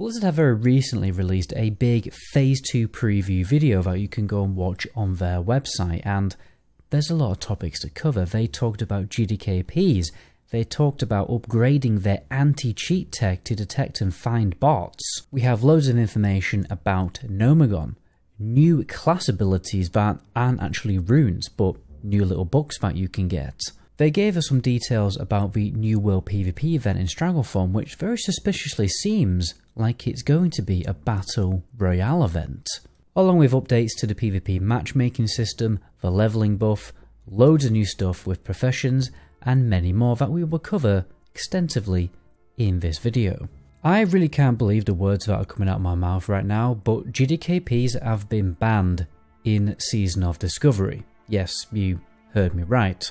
Blizzard have very recently released a big Phase 2 preview video that you can go and watch on their website, and there's a lot of topics to cover. They talked about GDKPs, they talked about upgrading their anti-cheat tech to detect and find bots. We have loads of information about Nomagon, new class abilities that aren't actually runes, but new little books that you can get. They gave us some details about the New World PvP event in Stranglethorn, which very suspiciously seems like it's going to be a Battle Royale event, along with updates to the PvP matchmaking system, the leveling buff, loads of new stuff with professions, and many more that we will cover extensively in this video. I really can't believe the words that are coming out of my mouth right now, but GDKPs have been banned in Season of Discovery. Yes, you heard me right.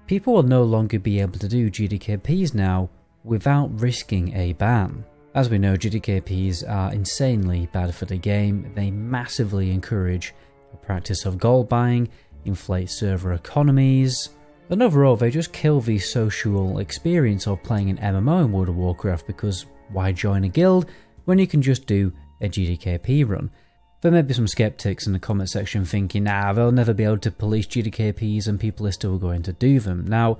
People will no longer be able to do GDKPs now without risking a ban. As we know, GDKPs are insanely bad for the game. They massively encourage the practice of gold buying, inflate server economies, and overall they just kill the social experience of playing an MMO in World of Warcraft, because why join a guild when you can just do a GDKP run? There may be some skeptics in the comment section thinking, nah, they'll never be able to police GDKPs and people are still going to do them. Now,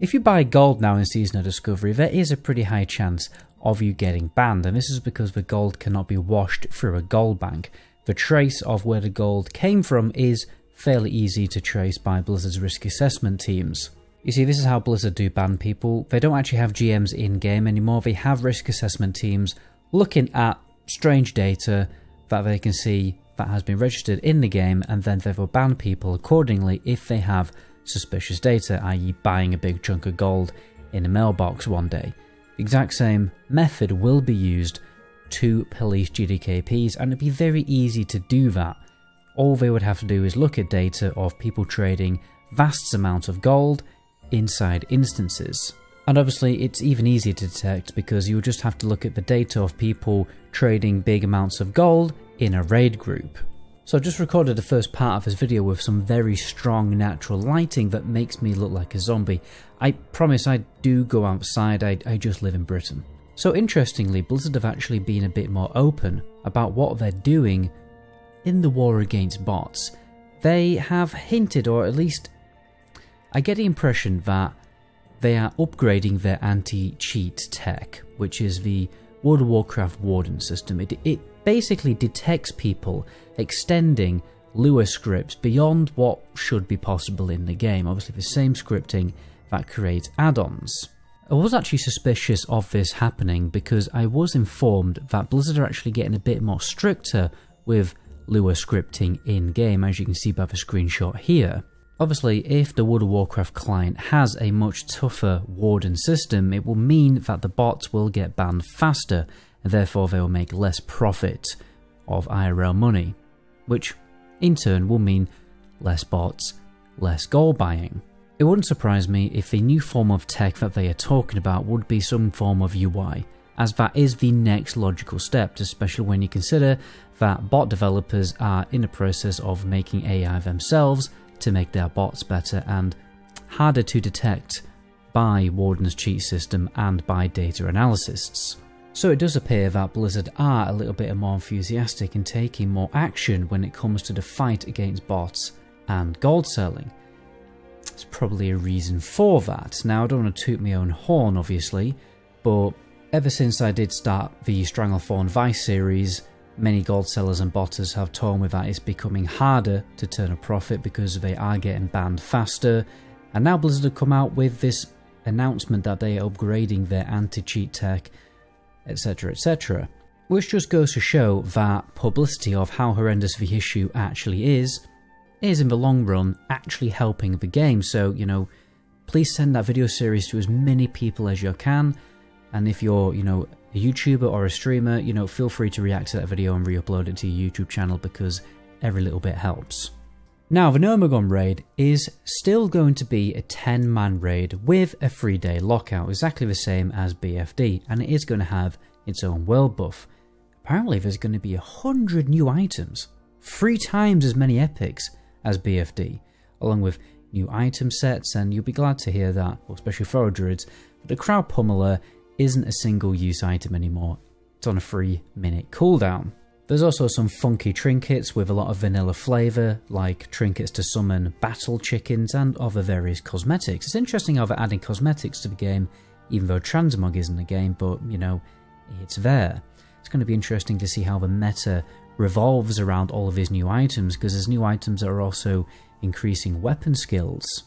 if you buy gold now in Season of Discovery, there is a pretty high chance of you getting banned, and this is because the gold cannot be washed through a gold bank. The trace of where the gold came from is fairly easy to trace by Blizzard's risk assessment teams. You see, this is how Blizzard do ban people. They don't actually have GMs in-game anymore. They have risk assessment teams looking at strange data that they can see that has been registered in the game, and then they will ban people accordingly if they have suspicious data, i.e. buying a big chunk of gold in a mailbox one day. The exact same method will be used to police GDKPs, and it'd be very easy to do that. All they would have to do is look at data of people trading vast amounts of gold inside instances. And obviously it's even easier to detect because you just have to look at the data of people trading big amounts of gold in a raid group. So I've just recorded the first part of this video with some very strong natural lighting that makes me look like a zombie. I promise I do go outside, I just live in Britain. So interestingly, Blizzard have actually been a bit more open about what they're doing in the war against bots. They have hinted, or at least I get the impression that they are upgrading their anti-cheat tech, which is the World of Warcraft Warden system. It basically detects people extending Lua scripts beyond what should be possible in the game. Obviously the same scripting that creates add-ons. I was actually suspicious of this happening because I was informed that Blizzard are actually getting a bit more stricter with Lua scripting in-game, as you can see by the screenshot here. Obviously, if the World of Warcraft client has a much tougher Warden system, it will mean that the bots will get banned faster, and therefore they will make less profit of IRL money, which in turn will mean less bots, less gold buying. It wouldn't surprise me if the new form of tech that they are talking about would be some form of UI, as that is the next logical step, especially when you consider that bot developers are in the process of making AI themselves to make their bots better and harder to detect by Warden's cheat system and by data analysts. So it does appear that Blizzard are a little bit more enthusiastic in taking more action when it comes to the fight against bots and gold selling. There's probably a reason for that. Now, I don't want to toot my own horn obviously, but ever since I did start the Stranglethorn Vice series, many gold sellers and botters have told me that it's becoming harder to turn a profit because they are getting banned faster, and now Blizzard have come out with this announcement that they are upgrading their anti-cheat tech, etc, etc. Which just goes to show that publicity of how horrendous the issue actually is in the long run actually helping the game. So, you know, please send that video series to as many people as you can, and if you're, you know, a YouTuber or a streamer, you know, feel free to react to that video and re-upload it to your YouTube channel because every little bit helps. Now, the Nomagon raid is still going to be a 10-man raid with a 3-day lockout, exactly the same as BFD, and it is going to have its own world buff. Apparently there's going to be 100 new items, 3 times as many epics as BFD, along with new item sets, and you'll be glad to hear that, well, especially for druids, that the Crowd Pummeler isn't a single-use item anymore. It's on a 3-minute cooldown. There's also some funky trinkets with a lot of vanilla flavour, like trinkets to summon battle chickens and other various cosmetics. It's interesting how they're adding cosmetics to the game, even though transmog isn't the game, but, you know, it's there. It's going to be interesting to see how the meta revolves around all of these new items, because there's new items that are also increasing weapon skills.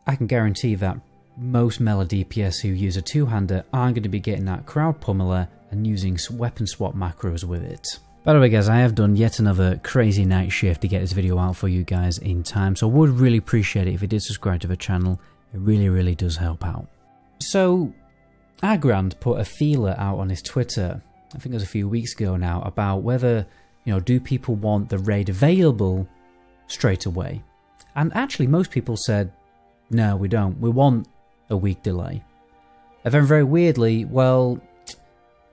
I can guarantee that most melee DPS who use a two-hander aren't going to be getting that crowd pummeler and using weapon swap macros with it. By the way guys, I have done yet another crazy night shift to get this video out for you guys in time, so I would really appreciate it if you did subscribe to the channel. It really does help out. So, Agrand put a feeler out on his Twitter, I think it was a few weeks ago now, about whether, you know, do people want the raid available straight away? And actually most people said, no, we don't. We want a week delay. And then very weirdly, well,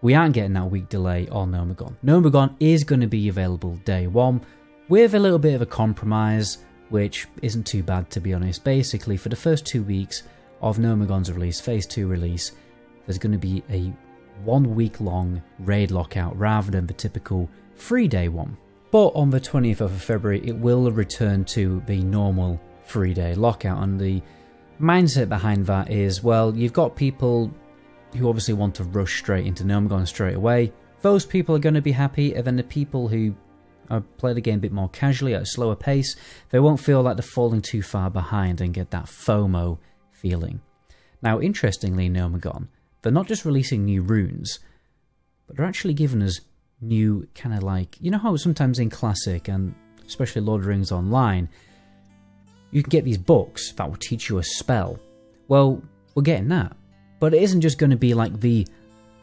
we aren't getting that week delay on Nomagon. Nomagon is going to be available day one with a little bit of a compromise, which isn't too bad to be honest. Basically, for the first 2 weeks of Nomagon's release, Phase 2 release, there's going to be a 1 week long raid lockout rather than the typical 3-day one. But on the 20th of February, it will return to the normal 3-day lockout, and the mindset behind that is, well, you've got people who obviously want to rush straight into Nomagon straight away. Those people are going to be happy, and then the people who play the game a bit more casually at a slower pace, they won't feel like they're falling too far behind and get that FOMO feeling. Now, interestingly, in Nomagon, they're not just releasing new runes, but they're actually giving us new kind of like, you know how sometimes in Classic and especially Lord of the Rings Online, you can get these books that will teach you a spell. Well, we're getting that. But it isn't just going to be like the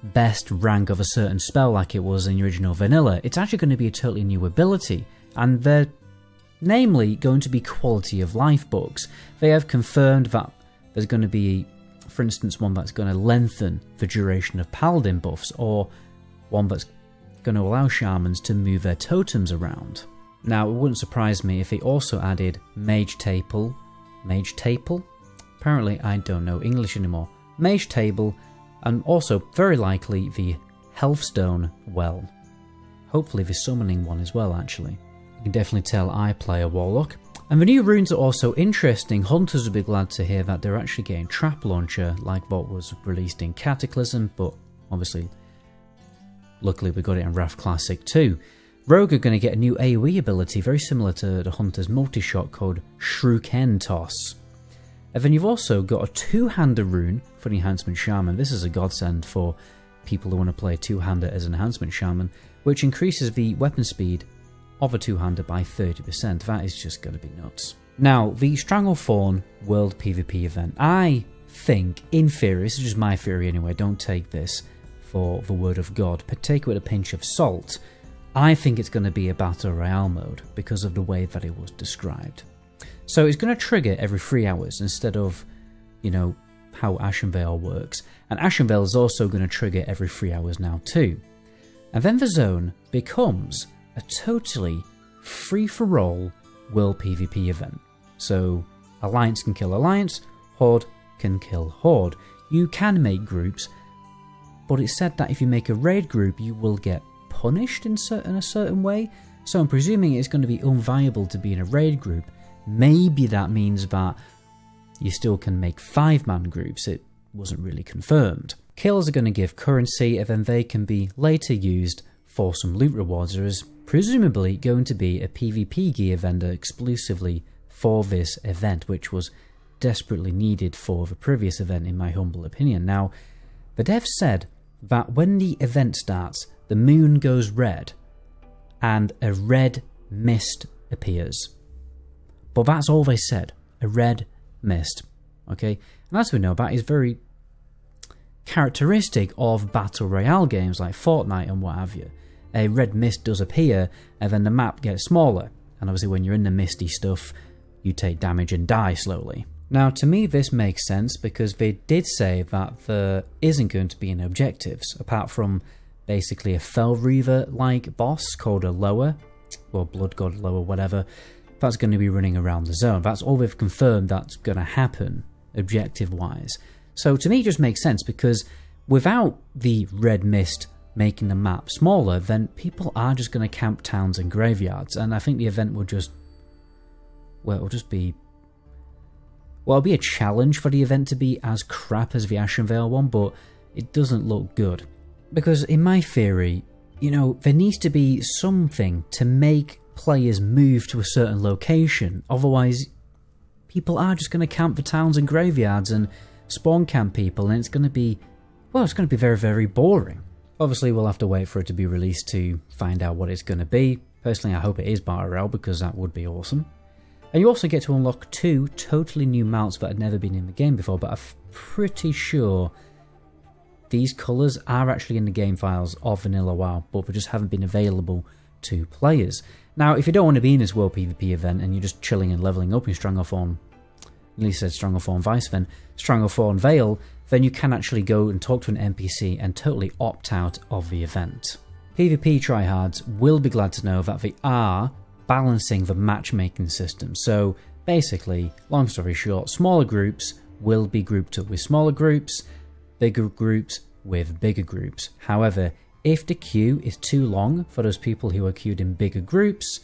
best rank of a certain spell like it was in the original vanilla. It's actually going to be a totally new ability. And they're namely going to be quality of life books. They have confirmed that there's going to be, for instance, one that's going to lengthen the duration of paladin buffs, or one that's going to allow shamans to move their totems around. Now, it wouldn't surprise me if they also added Mage Table. Mage Table? Apparently, I don't know English anymore. Mage Table, and also, very likely, the Healthstone Well. Hopefully the summoning one as well, actually. You can definitely tell I play a Warlock. And the new runes are also interesting. Hunters will be glad to hear that they're actually getting Trap Launcher, like what was released in Cataclysm, but obviously, luckily we got it in Wrath Classic too. Rogue are going to get a new AoE ability, very similar to the Hunter's multi-shot, called Shuriken Toss. And then you've also got a two-hander rune for the Enhancement Shaman. This is a godsend for people who want to play a two-hander as an Enhancement Shaman, which increases the weapon speed of a two-hander by 30%. That is just going to be nuts. Now, the Stranglethorn World PvP event. I think, in theory, this is just my theory anyway, don't take this for the word of God, but take it with a pinch of salt. I think it's going to be a Battle Royale mode because of the way that it was described. So it's going to trigger every 3 hours instead of, you know, how Ashenvale works. And Ashenvale is also going to trigger every 3 hours now too. And then the zone becomes a totally free-for-all world PvP event. So Alliance can kill Alliance, Horde can kill Horde. You can make groups, but it's said that if you make a raid group, you will get punished in a certain way. So I'm presuming it's going to be unviable to be in a raid group. Maybe that means that you still can make 5-man groups. It wasn't really confirmed. Kills are going to give currency, and then they can be later used for some loot rewards. There is presumably going to be a PvP gear vendor exclusively for this event, which was desperately needed for the previous event in my humble opinion. Now, the devs said that when the event starts, the moon goes red and a red mist appears. But that's all they said, a red mist, okay? And as we know, that is very characteristic of Battle Royale games like Fortnite and what have you. A red mist does appear, and then the map gets smaller, and obviously when you're in the misty stuff, you take damage and die slowly. Now, to me, this makes sense, because they did say that there isn't going to be any objectives, apart from basically a Fell Reaver-like boss called a Lower, or Blood God Lower, whatever, that's going to be running around the zone. That's all they've confirmed that's going to happen, objective-wise. So to me it just makes sense, because without the red mist making the map smaller, then people are just going to camp towns and graveyards, and I think the event will just, well, it'll be a challenge for the event to be as crap as the Ashenvale one, but it doesn't look good. Because in my theory, you know, there needs to be something to make players move to a certain location, otherwise people are just going to camp the towns and graveyards and spawn camp people, and it's going to be, well, it's going to be very, very boring. Obviously, we'll have to wait for it to be released to find out what it's going to be. Personally, I hope it is Battle Royale, because that would be awesome. And you also get to unlock 2 totally new mounts that had never been in the game before, but I'm pretty sure these colours are actually in the game files of Vanilla WoW, but they just haven't been available to players. Now, if you don't want to be in this World PvP event and you're just chilling and leveling up in Stranglethorn, at least said Stranglethorn Vice, then Stranglethorn Vale, then you can actually go and talk to an NPC and totally opt out of the event. PvP tryhards will be glad to know that they are balancing the matchmaking system. So basically, long story short, smaller groups will be grouped up with smaller groups, bigger groups with bigger groups. However, if the queue is too long for those people who are queued in bigger groups,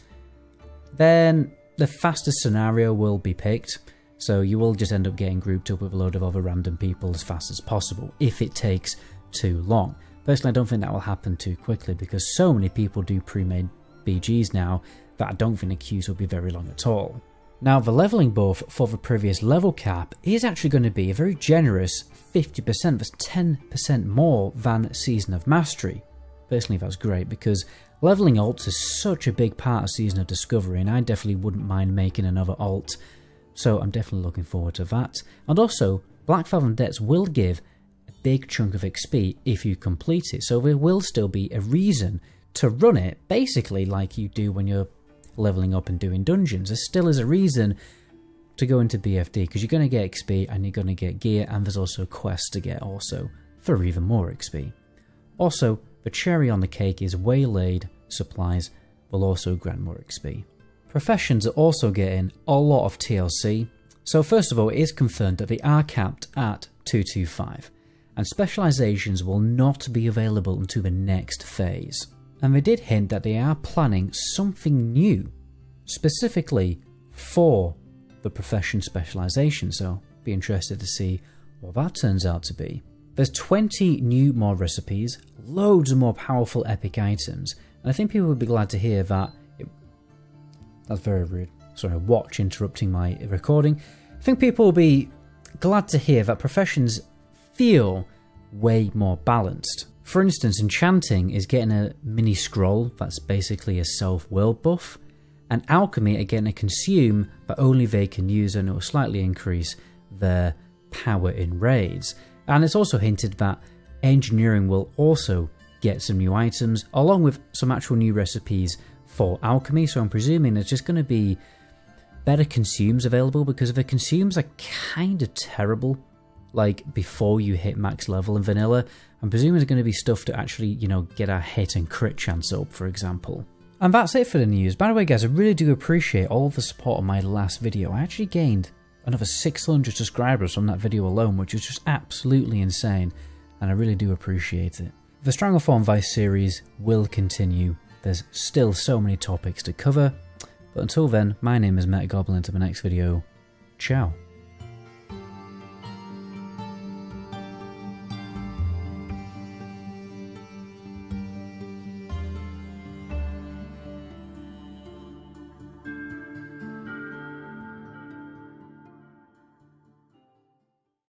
then the fastest scenario will be picked. So you will just end up getting grouped up with a load of other random people as fast as possible if it takes too long. Personally, I don't think that will happen too quickly, because so many people do pre-made BGs now that I don't think the queues will be very long at all. Now, the leveling buff for the previous level cap is actually going to be a very generous 50%, that's 10% more than Season of Mastery. Personally, that's great, because leveling alts is such a big part of Season of Discovery, and I definitely wouldn't mind making another alt. So I'm definitely looking forward to that. And also, Black Fathom Debts will give a big chunk of XP if you complete it, so there will still be a reason to run it, basically like you do when you're leveling up and doing dungeons. There still is a reason to go into BFD, because you're going to get XP and you're going to get gear, and there's also quests to get also for even more XP. Also, the cherry on the cake is Waylaid supplies will also grant more XP. Professions are also getting a lot of TLC. So first of all, it is confirmed that they are capped at 225, and specializations will not be available until the next phase. And they did hint that they are planning something new, specifically for the profession specialization, so be interested to see what that turns out to be. There's 20 new mod recipes, loads of more powerful epic items, and I think people would be glad to hear that. That's very rude. Sorry, watch interrupting my recording. I think people will be glad to hear that professions feel way more balanced. For instance, enchanting is getting a mini scroll that's basically a self-world buff, and alchemy are getting a consume but only they can use, and it will slightly increase their power in raids. And it's also hinted that engineering will also get some new items along with some actual new recipes for alchemy, so I'm presuming there's just going to be better consumes available, because the consumes are kind of terrible like before you hit max level in vanilla. I'm presuming there's going to be stuff to actually, you know, get our hit and crit chance up, for example. And that's it for the news. By the way guys, I really do appreciate all the support on my last video. I actually gained another 600 subscribers from that video alone, which is just absolutely insane, and I really do appreciate it. The Stranglethorn Vice series will continue. There's still so many topics to cover, but until then, my name is Metagoblin. Until my next video, ciao.